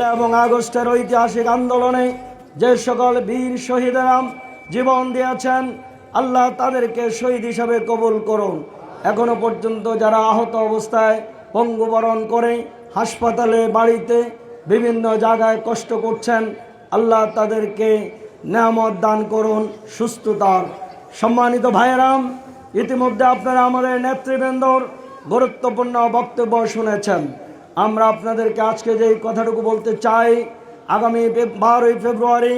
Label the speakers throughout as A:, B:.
A: জুলাই এবং আগস্টের ঐতিহাসিক আন্দোলনে যে সকল বীর শহীদেরা জীবন দিয়েছেন, আল্লাহ তাদেরকে শহীদ হিসাবে কবুল করুন। এখনো পর্যন্ত যারা আহত অবস্থায় পঙ্গুবরণ করে হাসপাতালে, বাড়িতে, বিভিন্ন জায়গায় কষ্ট করছেন, আল্লাহ তাদেরকে নেয়ামত দান করুন, সুস্থতার। সম্মানিত ভাইয়েরাম, ইতিমধ্যে আপনারা আমাদের নেতৃবৃন্দর গুরুত্বপূর্ণ বক্তব্য শুনেছেন। আমরা আপনাদেরকে আজকে যেই কথাটুকু বলতে চাই, আগামী 12ই ফেব্রুয়ারি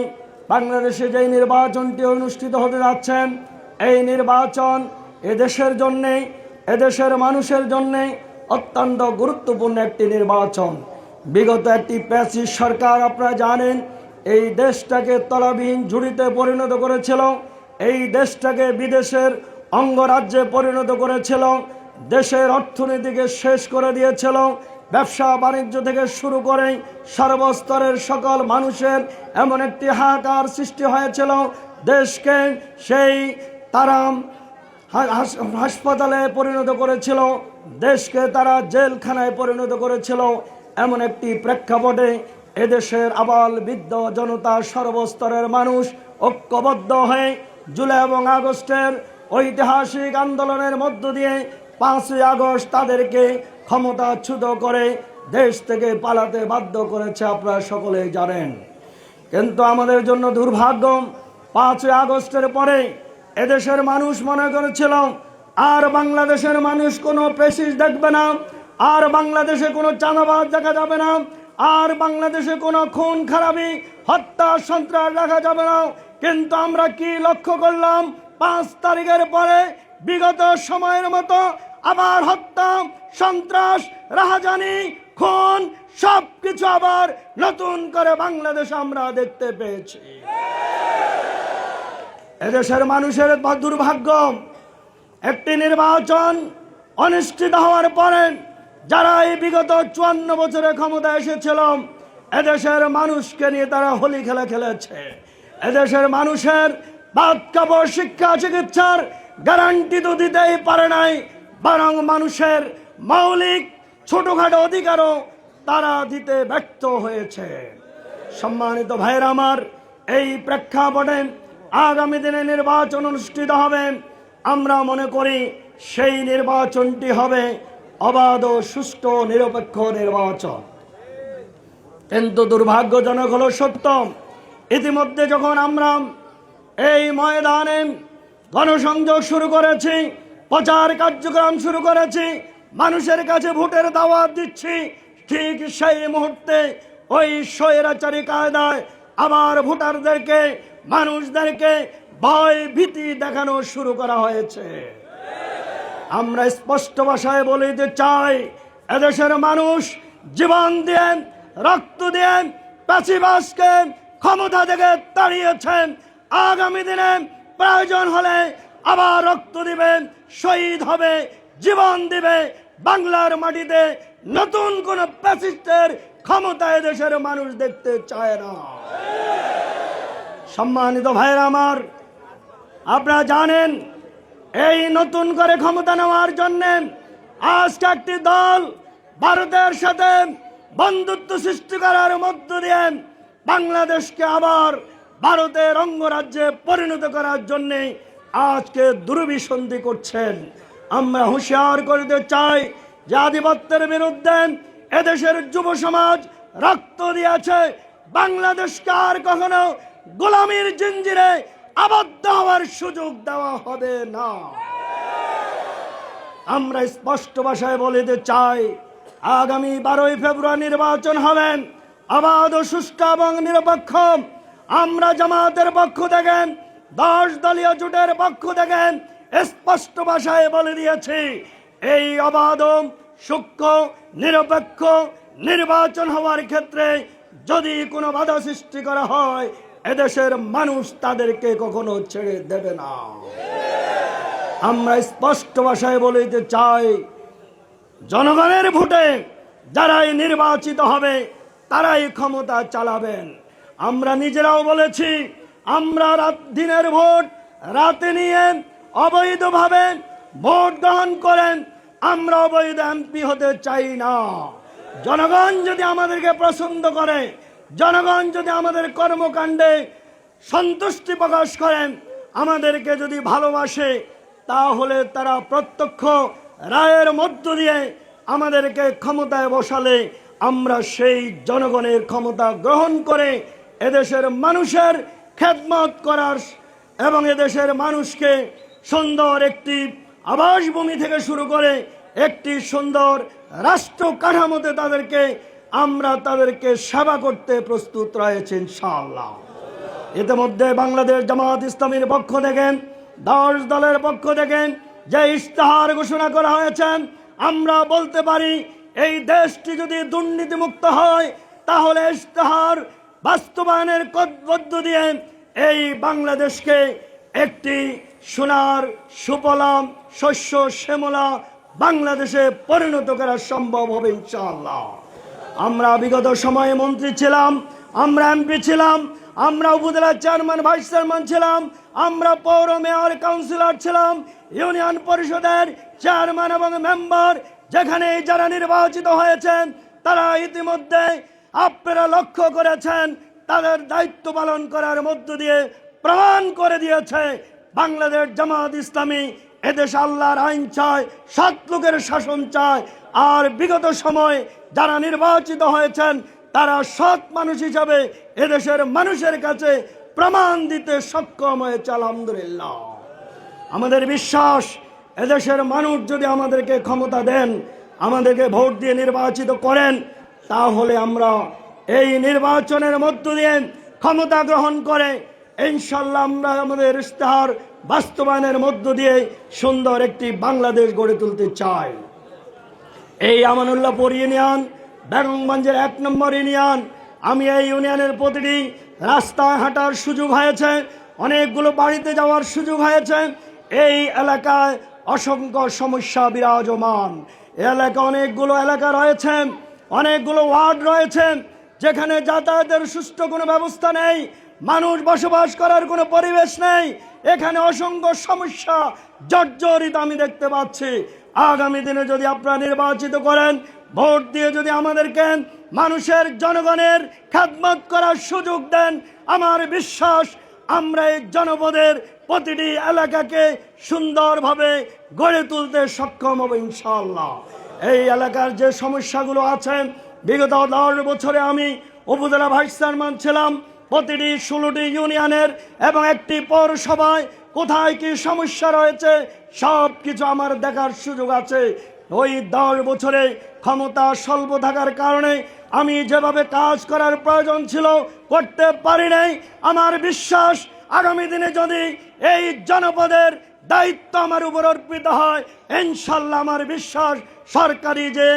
A: বাংলাদেশে যেই নির্বাচনটি অনুষ্ঠিত হতে যাচ্ছেন, এই নির্বাচন এদেশের জন্যে, এদেশের মানুষের জন্যে অত্যন্ত গুরুত্বপূর্ণ একটি নির্বাচন। বিগত একটি প্যাসিস্ট সরকার, আপনারা জানেন, এই দেশটাকে তলাবিহীন ঝুড়িতে পরিণত করেছিল, এই দেশটাকে বিদেশের অঙ্গরাজ্যে পরিণত করেছিল, দেশের অর্থনীতিকে শেষ করে দিয়েছিল। ব্যবসা বাণিজ্য থেকে শুরু করে সর্বস্তরের সকল মানুষের এমন একটি হাহাকার সৃষ্টি হয়েছিল, দেশকে সেই তারা হাসপাতালে পরিণত করেছিল, দেশকে তারা জেলখানায় পরিণত করেছিল। এমন একটি প্রেক্ষাপটে এদেশের আবাল বৃদ্ধ জনতা, সর্বস্তরের মানুষ ঐক্যবদ্ধ হয়ে জুলাই এবং আগস্টের ঐতিহাসিক আন্দোলনের মধ্য দিয়ে 5ই আগস্ট তাদেরকে ক্ষমতাচ্যুত করে দেশ থেকে পালাতে বাধ্য করেছে, আপনারা সকলেই জানেন। কিন্তু আমাদের জন্য দুর্ভাগ্য, 5ই আগস্টের পরে এদেশের মানুষ মনে করেছিল আর বাংলাদেশের মানুষ কোনো পেশিস দেখবে না, আর বাংলাদেশে কোনো চাঁদাবাজ দেখা যাবে না, আর বাংলাদেশে কোনো খুন খারাপি, হত্যা, সন্ত্রাস দেখা যাবে না। কিন্তু আমরা কি লক্ষ্য করলাম? 5 তারিখের পরে বিগত সময়ের মতো আবার হত্যা, সন্ত্রাস, রাহাজানি, খুন সবকিছু আবার নতুন করে বাংলাদেশে আমরা দেখতে পেয়েছি। এদেশের মানুষের দুর্ভাগ্য, একটি নির্বাচন অনুষ্ঠিত হওয়ার পরে যারা এই বিগত 54 বছরে ক্ষমতা এসেছিল, এদেশের মানুষকে নিয়ে তারা হোলি খেলা খেলেছে। এদেশের মানুষের ভাত, কাপড়, শিক্ষা, চিকিৎসার গ্যারান্টি তো দিতেই পারে নাই, বরং মানুষের মৌলিক ছোটখাটো অধিকারও তারা দিতে ব্যর্থ হয়েছে। সম্মানিত ভাইয়েরা আমার, এই প্রেক্ষাপটে আগামী দিনে নির্বাচন অনুষ্ঠিত হবে। আমরা মনে করি সেই নির্বাচনটি হবে অবাধ, সুষ্ঠু, নিরপেক্ষ নির্বাচন। কিন্তু দুর্ভাগ্যজনক হলো সত্য, ইতিমধ্যে যখন আমরা এই ময়দানে গণসংযোগ শুরু করেছি, প্রচার কার্যক্রম শুরু করেছি, মানুষের কাছে ভোটের দাওয়াত দিচ্ছি, ঠিক সেই মুহূর্তে ওই স্বৈরাচারী কায়দায় আবার ভোটারদেরকে, মানুষদেরকে ভয় ভীতি দেখানো শুরু করা হয়েছে। আমরা স্পষ্ট ভাষায় বলে দিতে চাই, এদেশের মানুষ জীবন দিয়ে, রক্ত দিয়ে প্যাসিবাসকে ক্ষমতা থেকে তাড়িয়েছেন। আগামী দিনে প্রয়োজন হলে আবার রক্ত দিবেন, শহীদ হবে, জীবন দিবে। বাংলার মাটিতে নতুন কোন প্যাসিস্টের ক্ষমতা এদেশের মানুষ দেখতে চায় না। সম্মানিত ভাইয়েরা আমার, আপনারা জানেন, এই নতুন করে ক্ষমতা নেওয়ার জন্য আজকে একটি দল ভারতের সাথে বন্ধুত্ব সৃষ্টি করার মধ্য দিয়ে বাংলাদেশকে আবার ভারতের অঙ্গরাজ্যে পরিণত করার জন্য আজকে দুর্বিসন্ধি করছেন। আমরা হুঁশিয়ার করতে চাই যে আধিপত্যের বিরুদ্ধে এদেশের যুব সমাজ রক্ত দিয়েছে। বাংলাদেশকে আর কখনো গোলামির জিঞ্জিরে আবদ্ধ হওয়ার সুযোগ দেওয়া হবে না। আমরা স্পষ্ট ভাষায় বলতে চাই, আগামী 12ই ফেব্রুয়ারি নির্বাচন হবেন অবাধ, সুষ্ঠু এবং নিরপেক্ষ। আমরা জামাতের পক্ষ থেকে, 10 দলীয় জোটের পক্ষ থেকে স্পষ্ট ভাষায় বলে দিয়েছি, এই অবাধ, সূক্ষ্ম, নিরপেক্ষ নির্বাচন হওয়ার ক্ষেত্রে যদি কোনো বাধা সৃষ্টি করা হয়, এদেশের মানুষ তাদেরকে কখনো ছেড়ে দেবে না। আমরা স্পষ্ট ভাষায় বলতে চাই, জনগণের ভোটে যারাই নির্বাচিত হবে তারাই ক্ষমতা চালাবেন। আমরা নিজেরাও বলেছি, আমরা দিনের ভোট রাতে নিয়ে অবৈধভাবে ভোট গ্রহণ করেন আমরা অবৈধ এমপি হতে চাই না। জনগণ যদি আমাদেরকে পছন্দ করে, জনগণ যদি আমাদের কর্মকাণ্ডে সন্তুষ্টি প্রকাশ করেন, আমাদেরকে যদি ভালোবাসে, তাহলে তারা প্রত্যক্ষ রায়ের মধ্য দিয়ে আমাদেরকে ক্ষমতায় বসালে আমরা সেই জনগণের ক্ষমতা গ্রহণ করে এদেশের মানুষের খেদমত করার এবং এদেশের মানুষকে সুন্দর একটি আবাসভূমি থেকে শুরু করে একটি সুন্দর রাষ্ট্র কাঠামোতে তাদেরকে সেবা করতে প্রস্তুত রয়েছে ইনশাআল্লাহ। ইতিমধ্যে বাংলাদেশ জামাত ইসলামীর পক্ষ থেকে 10 দলের পক্ষ থেকে যে ইশতেহার ঘোষণা করা হয়েছে, আমরা বলতে পারি এই দেশটি যদি দুর্নীতিমুক্ত হয় তাহলে ইশতেহার বাস্তবায়নের মধ্য দিয়ে এই বাংলাদেশকে একটি সোনার সুফলা শস্য শ্যামলা বাংলাদেশে পরিণত করা সম্ভব হবে ইনশাআল্লাহ। আমরা বিগত সময়ে মন্ত্রী ছিলাম, আমরা এমপি ছিলাম, আমরা উপজেলা চেয়ারম্যান ভাইস চেয়ারম্যান ছিলাম, আমরা পৌর মেয়র কাউন্সিলর ছিলাম, ইউনিয়ন পরিষদের চেয়ারম্যান এবং মেম্বার, যেখানে যারা নির্বাচিত হয়েছেন তারা ইতিমধ্যে আপনারা লক্ষ্য করেছেন তাদের দায়িত্ব পালন করার মধ্য দিয়ে প্রমাণ করে দিয়েছে বাংলাদেশ জামাত ইসলামী এদেশ আল্লাহর আইন চায়, সৎ লোকের শাসন চায়। আর বিগত সময় যারা নির্বাচিত হয়েছেন তারা সৎ মানুষ হিসাবে এদেশের মানুষের কাছে প্রমাণ দিতে সক্ষম হয়েছে আলহামদুলিল্লাহ। আমাদের বিশ্বাস, এদেশের মানুষ যদি আমাদেরকে ক্ষমতা দেন, আমাদেরকে ভোট দিয়ে নির্বাচিত করেন, তাহলে আমরা এই নির্বাচনের মধ্য দিয়ে ক্ষমতা গ্রহণ করে ইনশাল্লাহ আমরা আমাদের ইশতেহার বাস্তবায়নের মধ্য দিয়ে সুন্দর একটি বাংলাদেশ গড়ে তুলতে চাই। এই আমানুল্লাহপুর ইউনিয়ন বেগমগঞ্জের 1 নম্বর ইউনিয়ন। আমি এই ইউনিয়নের প্রতিটি রাস্তায় হাঁটার সুযোগ হয়েছে, অনেকগুলো বাড়িতে যাওয়ার সুযোগ হয়েছে। এই এলাকায় অসংখ্য সমস্যা বিরাজমান। এই এলাকা অনেকগুলো এলাকা রয়েছে, অনেকগুলো ওয়ার্ড রয়েছে যেখানে যাতায়াতের সুষ্ঠু কোনো ব্যবস্থা নেই, মানুষ বসবাস করার কোনো পরিবেশ নেই। এখানে অসংখ্য সমস্যা জর্জরিত আমি দেখতে পাচ্ছি। আগামী দিনে যদি আপনারা নির্বাচিত করেন, ভোট দিয়ে যদি আমাদেরকে মানুষের জনগণের খেদমত করার সুযোগ দেন, আমার বিশ্বাস আমরা এই জনপদের প্রতিটি এলাকাকে সুন্দরভাবে গড়ে তুলতে সক্ষম হব ইনশাআল্লাহ। এই এলাকার যে সমস্যাগুলো আছে, বিগত 10 বছরে আমি উপজেলা ভাইস চেয়ারম্যান ছিলাম। প্রতিটি 16টি ইউনিয়নের এবং একটি পৌরসভায় কোথায় কি সমস্যা রয়েছে সব কিছু আমার দেখার সুযোগ আছে। ওই 10 বছরে ক্ষমতা স্বল্প থাকার কারণে আমি যেভাবে কাজ করার প্রয়োজন ছিল করতে পারি নাই। আমার বিশ্বাস আগামী দিনে যদি এই জনপদের দায়িত্ব আমার উপর অর্পিত হয়, ইনশাল্লাহ আমার বিশ্বাস সরকারি যে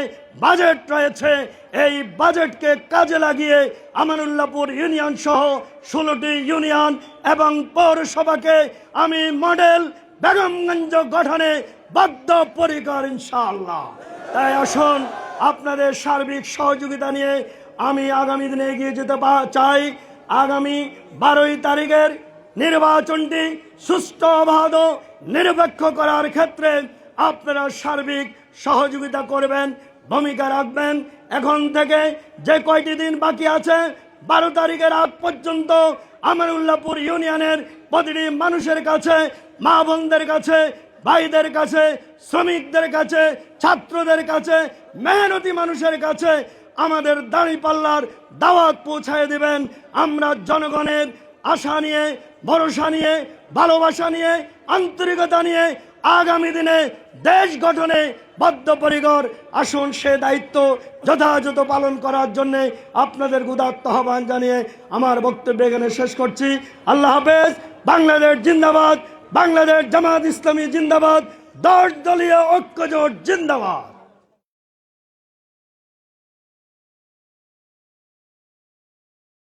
A: বাজেট রয়েছে এই বাজেটকে কাজে লাগিয়ে আমানুল্লাহপুর ইউনিয়ন সহ 16টি ইউনিয়ন এবং পৌরসভাকে আমি মডেল বেগমগঞ্জ গঠনে বদ্ধপরিকর ইনশাআল্লাহ। তাই আসুন আপনাদের সার্বিক সহযোগিতা নিয়ে আমি আগামী দিনে এগিয়ে যেতে চাই। আগামী 12 তারিখের নির্বাচনটি সুষ্ঠু অবাধ নিরপেক্ষ করার ক্ষেত্রে আপনারা সার্বিক সহযোগিতা করবেন, ভূমিকা রাখবেন। এখন থেকে যে কয়টি দিন বাকি আছে 12 তারিখের আগ পর্যন্ত আমানুল্লাহপুর ইউনিয়নের প্রতিটি মানুষের কাছে, মা বোনদের কাছে, ভাইদের কাছে, শ্রমিকদের কাছে, ছাত্রদের কাছে, মেহনতি মানুষের কাছে আমাদের দাঁড়িপাল্লার দাওয়াত পৌঁছায় দিবেন। আমরা জনগণের আশা নিয়ে, ভরসা নিয়ে, ভালোবাসা নিয়ে, আন্তরিকতা নিয়ে আগামী দিনে দেশ গঠনে বদ্ধপরিকর। আসুন সে দায়িত্ব যথাযথ পালন করার জন্য আপনাদের উদাত্ত আহ্বান জানিয়ে আমার বক্তব্য এখানে শেষ করছি। আল্লাহ হাফেজ। বাংলাদেশ জিন্দাবাদ, বাংলাদেশ জামাত ইসলামী জিন্দাবাদ, 10 দলীয় ঐক্যজোট জিন্দাবাদ।